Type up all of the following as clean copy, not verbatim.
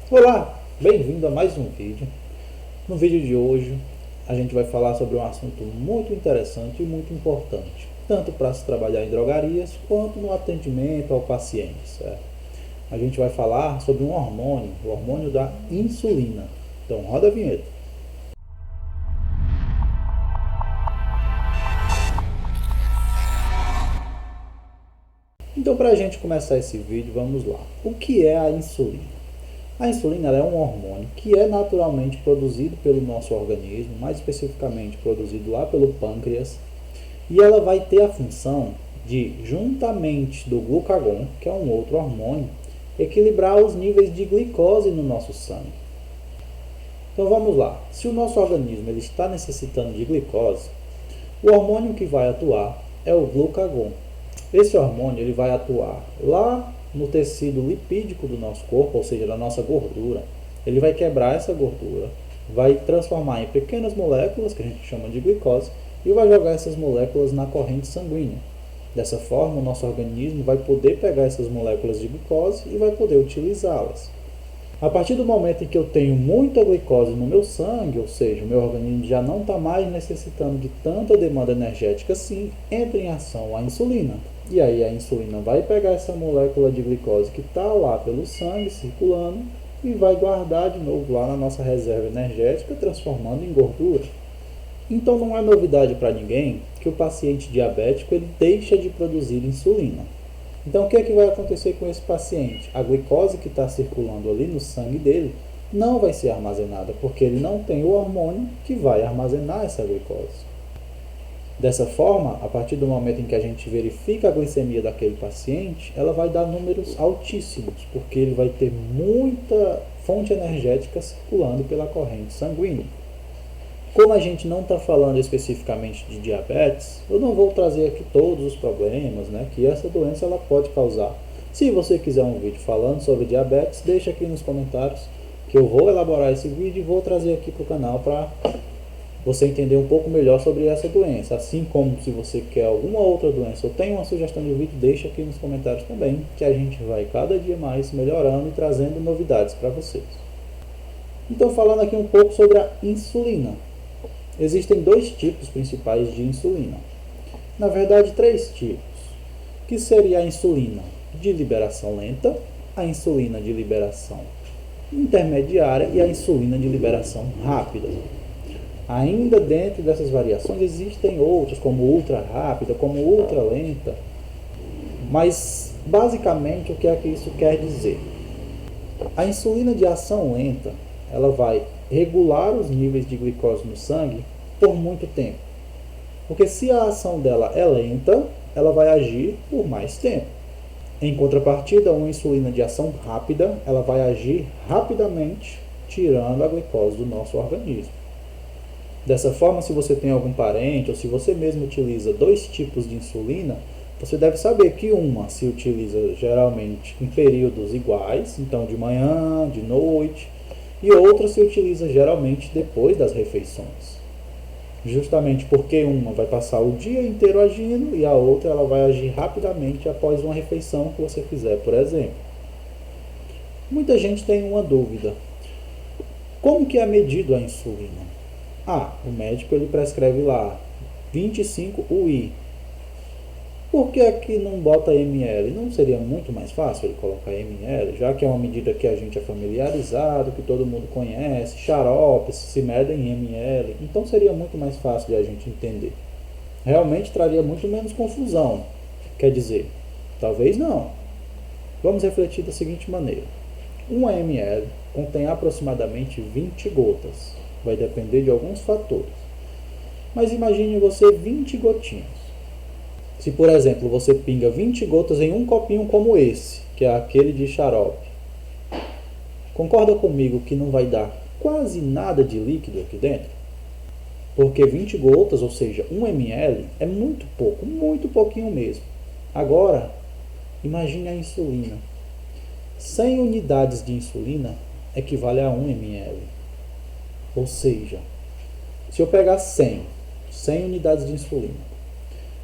Olá, bem-vindo a mais um vídeo. No vídeo de hoje, a gente vai falar sobre um assunto muito interessante e muito importante, tanto para se trabalhar em drogarias quanto no atendimento ao paciente, certo? A gente vai falar sobre um hormônio, o hormônio da insulina. Então, roda a vinheta. Então, para a gente começar esse vídeo, vamos lá. O que é a insulina? A insulina é um hormônio que é naturalmente produzido pelo nosso organismo, mais especificamente produzido lá pelo pâncreas, e ela vai ter a função de, juntamente do glucagon, que é um outro hormônio, equilibrar os níveis de glicose no nosso sangue. Então vamos lá. Se o nosso organismo ele está necessitando de glicose, o hormônio que vai atuar é o glucagon. Esse hormônio ele vai atuar lá no tecido lipídico do nosso corpo, ou seja, da nossa gordura. Ele vai quebrar essa gordura, vai transformar em pequenas moléculas, que a gente chama de glicose, e vai jogar essas moléculas na corrente sanguínea. Dessa forma, o nosso organismo vai poder pegar essas moléculas de glicose e vai poder utilizá-las. A partir do momento em que eu tenho muita glicose no meu sangue, ou seja, o meu organismo já não está mais necessitando de tanta demanda energética assim, entra em ação a insulina. E aí a insulina vai pegar essa molécula de glicose que está lá pelo sangue circulando e vai guardar de novo lá na nossa reserva energética, transformando em gordura. Então não é novidade para ninguém que o paciente diabético ele deixa de produzir insulina. Então o que é que vai acontecer com esse paciente? A glicose que está circulando ali no sangue dele não vai ser armazenada, porque ele não tem o hormônio que vai armazenar essa glicose. Dessa forma, a partir do momento em que a gente verifica a glicemia daquele paciente, ela vai dar números altíssimos, porque ele vai ter muita fonte energética circulando pela corrente sanguínea. Como a gente não está falando especificamente de diabetes, eu não vou trazer aqui todos os problemas, né, que essa doença ela pode causar. Se você quiser um vídeo falando sobre diabetes, deixa aqui nos comentários que eu vou elaborar esse vídeo e vou trazer aqui para o canal para você entender um pouco melhor sobre essa doença. Assim como se você quer alguma outra doença ou tem uma sugestão de vídeo, deixa aqui nos comentários também, que a gente vai cada dia mais melhorando e trazendo novidades para vocês. Então, falando aqui um pouco sobre a insulina. Existem dois tipos principais de insulina. Na verdade, três tipos, que seria a insulina de liberação lenta, a insulina de liberação intermediária e a insulina de liberação rápida. Ainda dentro dessas variações existem outras, como ultra rápida, como ultra lenta, mas basicamente o que é que isso quer dizer? A insulina de ação lenta, ela vai regular os níveis de glicose no sangue por muito tempo. Porque se a ação dela é lenta, ela vai agir por mais tempo. Em contrapartida, uma insulina de ação rápida, ela vai agir rapidamente, tirando a glicose do nosso organismo. Dessa forma, se você tem algum parente ou se você mesmo utiliza dois tipos de insulina, você deve saber que uma se utiliza geralmente em períodos iguais, então de manhã, de noite, e outra se utiliza geralmente depois das refeições. Justamente porque uma vai passar o dia inteiro agindo e a outra ela vai agir rapidamente após uma refeição que você fizer, por exemplo. Muita gente tem uma dúvida. Como que é medido a insulina? O médico ele prescreve lá 25 UI. Por que aqui não bota ml? Não seria muito mais fácil ele colocar ml, já que é uma medida que a gente é familiarizado, que todo mundo conhece, xaropes se medem em ml, então seria muito mais fácil de a gente entender. Realmente traria muito menos confusão. Quer dizer, talvez não. Vamos refletir da seguinte maneira. 1 ml contém aproximadamente 20 gotas. Vai depender de alguns fatores. Mas imagine você 20 gotinhas. Se, por exemplo, você pinga 20 gotas em um copinho como esse, que é aquele de xarope, concorda comigo que não vai dar quase nada de líquido aqui dentro? Porque 20 gotas, ou seja, 1 ml, é muito pouco, muito pouquinho mesmo. Agora, imagine a insulina. 100 unidades de insulina equivale a 1 ml. Ou seja, se eu pegar 100 unidades de insulina,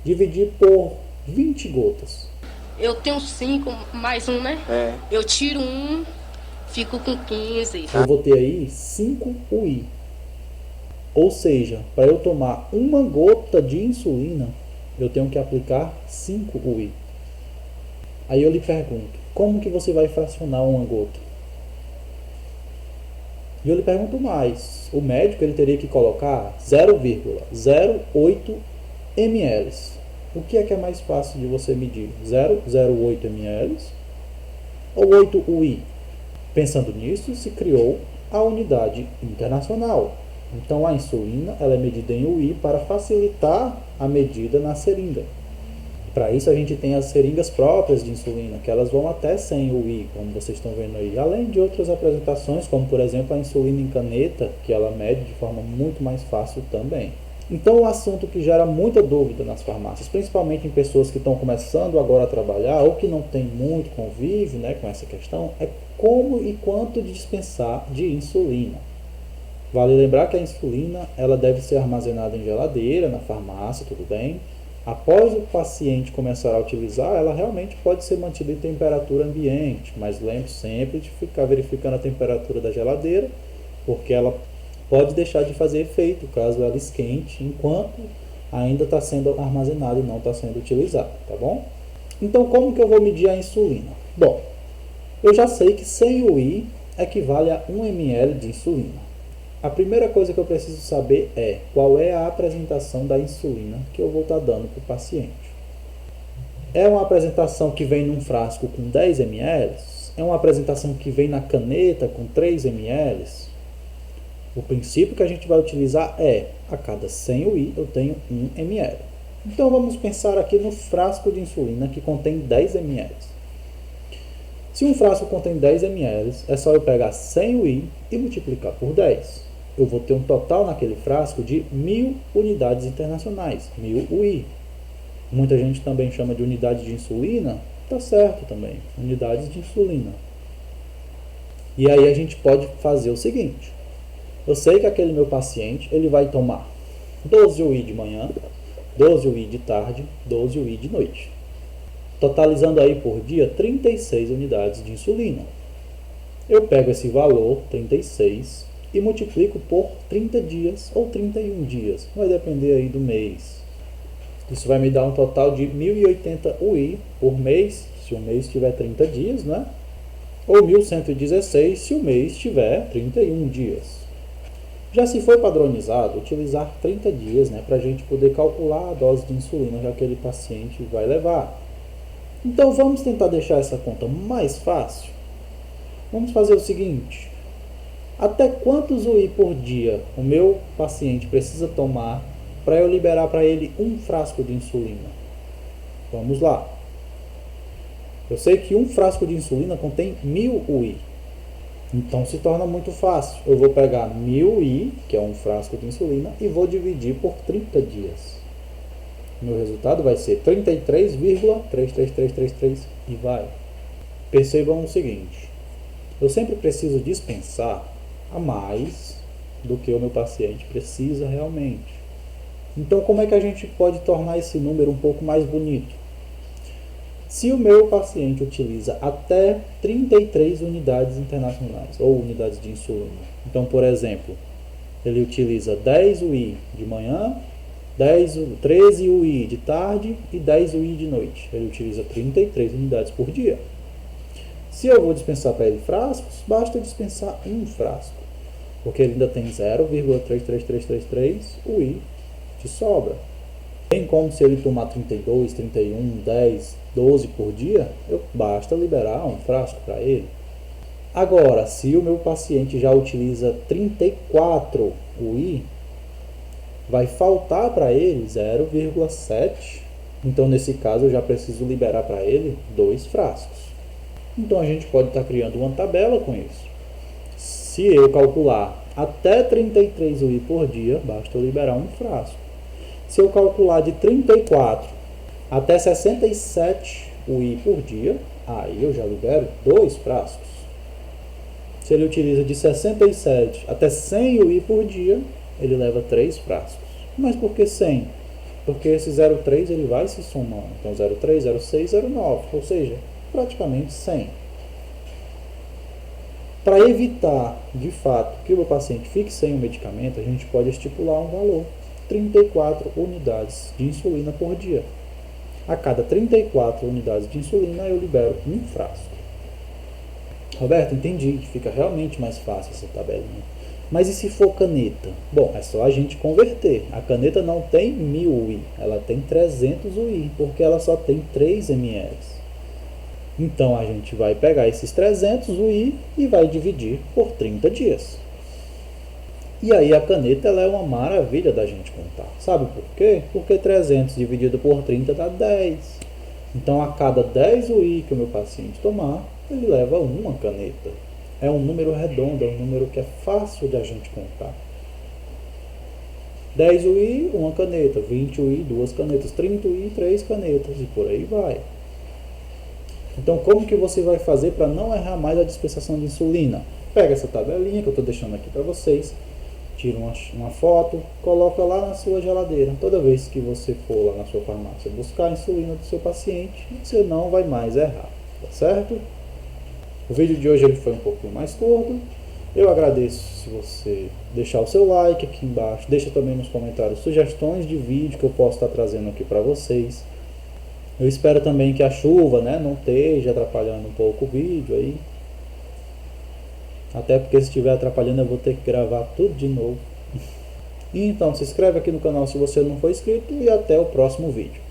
dividir por 20 gotas. Eu tenho 5 mais um, né? Eu tiro um, Fico com 15. Eu vou ter aí 5 UI. Ou seja, para eu tomar uma gota de insulina, eu tenho que aplicar 5 UI. Aí eu lhe pergunto, como que você vai fracionar uma gota? E eu lhe pergunto mais, o médico ele teria que colocar 0,08 ml. O que é mais fácil de você medir? 0,08 ml ou 8 UI? Pensando nisso, se criou a unidade internacional. Então a insulina ela é medida em UI para facilitar a medida na seringa. Para isso a gente tem as seringas próprias de insulina, que elas vão até 100 UI, como vocês estão vendo aí. Além de outras apresentações, como por exemplo a insulina em caneta, que ela mede de forma muito mais fácil também. Então, um assunto que gera muita dúvida nas farmácias, principalmente em pessoas que estão começando agora a trabalhar ou que não tem muito convívio, né, com essa questão, é como e quanto de dispensar de insulina. Vale lembrar que a insulina ela deve ser armazenada em geladeira, na farmácia, tudo bem. Após o paciente começar a utilizar, ela realmente pode ser mantida em temperatura ambiente, mas lembre sempre de ficar verificando a temperatura da geladeira, porque ela pode deixar de fazer efeito caso ela esquente enquanto ainda está sendo armazenada e não está sendo utilizada, tá bom? Então, como que eu vou medir a insulina? Bom, eu já sei que 100 UI equivale a 1 ml de insulina. A primeira coisa que eu preciso saber é qual é a apresentação da insulina que eu vou estar dando para o paciente. É uma apresentação que vem num frasco com 10 ml? É uma apresentação que vem na caneta com 3 ml? O princípio que a gente vai utilizar é, a cada 100 UI eu tenho 1 ml. Então vamos pensar aqui no frasco de insulina que contém 10 ml. Se um frasco contém 10 ml, é só eu pegar 100 UI e multiplicar por 10. Eu vou ter um total naquele frasco de 1000 unidades internacionais, 1000 UI. Muita gente também chama de unidade de insulina, tá certo também, unidades de insulina. E aí a gente pode fazer o seguinte, eu sei que aquele meu paciente ele vai tomar 12 UI de manhã, 12 UI de tarde, 12 UI de noite. Totalizando aí por dia 36 unidades de insulina. Eu pego esse valor, 36, e multiplico por 30 dias ou 31 dias. Vai depender aí do mês. Isso vai me dar um total de 1080 UI por mês, se o mês tiver 30 dias, né? Ou 1116 se o mês tiver 31 dias. Já se foi padronizado utilizar 30 dias, né, para a gente poder calcular a dose de insulina que aquele paciente vai levar. Então vamos tentar deixar essa conta mais fácil. Vamos fazer o seguinte, até quantos UI por dia o meu paciente precisa tomar para eu liberar para ele um frasco de insulina? Vamos lá. Eu sei que um frasco de insulina contém 1000 UI. Então se torna muito fácil. Eu vou pegar 1000 UI, que é um frasco de insulina, e vou dividir por 30 dias. Meu resultado vai ser 33,33333 e vai. Percebam o seguinte, eu sempre preciso dispensar a mais do que o meu paciente precisa realmente. Então como é que a gente pode tornar esse número um pouco mais bonito? Se o meu paciente utiliza até 33 unidades internacionais ou unidades de insulina, então por exemplo, ele utiliza 10 UI de manhã, 13 UI de tarde e 10 UI de noite. Ele utiliza 33 unidades por dia. Se eu vou dispensar para ele frascos, basta dispensar um frasco, porque ele ainda tem 0,33333 UI de sobra. Bem como se ele tomar 32, 31, 10, 12 por dia, basta liberar um frasco para ele. Agora, se o meu paciente já utiliza 34 UI, vai faltar para ele 0,7. Então, nesse caso, eu já preciso liberar para ele 2 frascos. Então, a gente pode estar criando uma tabela com isso. Se eu calcular até 33 UI por dia, basta eu liberar um frasco. Se eu calcular de 34 até 67 UI por dia, aí eu já libero 2 frascos. Se ele utiliza de 67 até 100 UI por dia, ele leva 3 frascos. Mas por que 100? Porque esse 0,3 ele vai se somando. Então 0,3, 0,6, 0,9, ou seja, praticamente 100. Para evitar, de fato, que o meu paciente fique sem o medicamento, a gente pode estipular um valor: 34 unidades de insulina por dia. A cada 34 unidades de insulina, eu libero um frasco. Roberto, entendi que fica realmente mais fácil essa tabelinha. Mas e se for caneta? Bom, é só a gente converter. A caneta não tem 1000 UI, ela tem 300 UI, porque ela só tem 3 ml. Então a gente vai pegar esses 300 UI e vai dividir por 30 dias. E aí a caneta ela é uma maravilha da gente contar. Sabe por quê? Porque 300 dividido por 30 dá 10. Então a cada 10 UI que o meu paciente tomar, ele leva uma caneta. É um número redondo, é um número que é fácil de a gente contar. 10 UI, uma caneta. 20 UI, duas canetas. 30 UI, 3 canetas. E por aí vai. Então como que você vai fazer para não errar mais a dispensação de insulina? Pega essa tabelinha que eu estou deixando aqui para vocês. Tira uma foto, coloca lá na sua geladeira. Toda vez que você for lá na sua farmácia buscar a insulina do seu paciente, você não vai mais errar, tá certo? O vídeo de hoje ele foi um pouquinho mais curto. Eu agradeço se você deixar o seu like aqui embaixo. Deixa também nos comentários sugestões de vídeo que eu posso estar trazendo aqui para vocês. Eu espero também que a chuva, né, não esteja atrapalhando um pouco o vídeo aí. Até porque se estiver atrapalhando eu vou ter que gravar tudo de novo. Então se inscreve aqui no canal se você não for inscrito e até o próximo vídeo.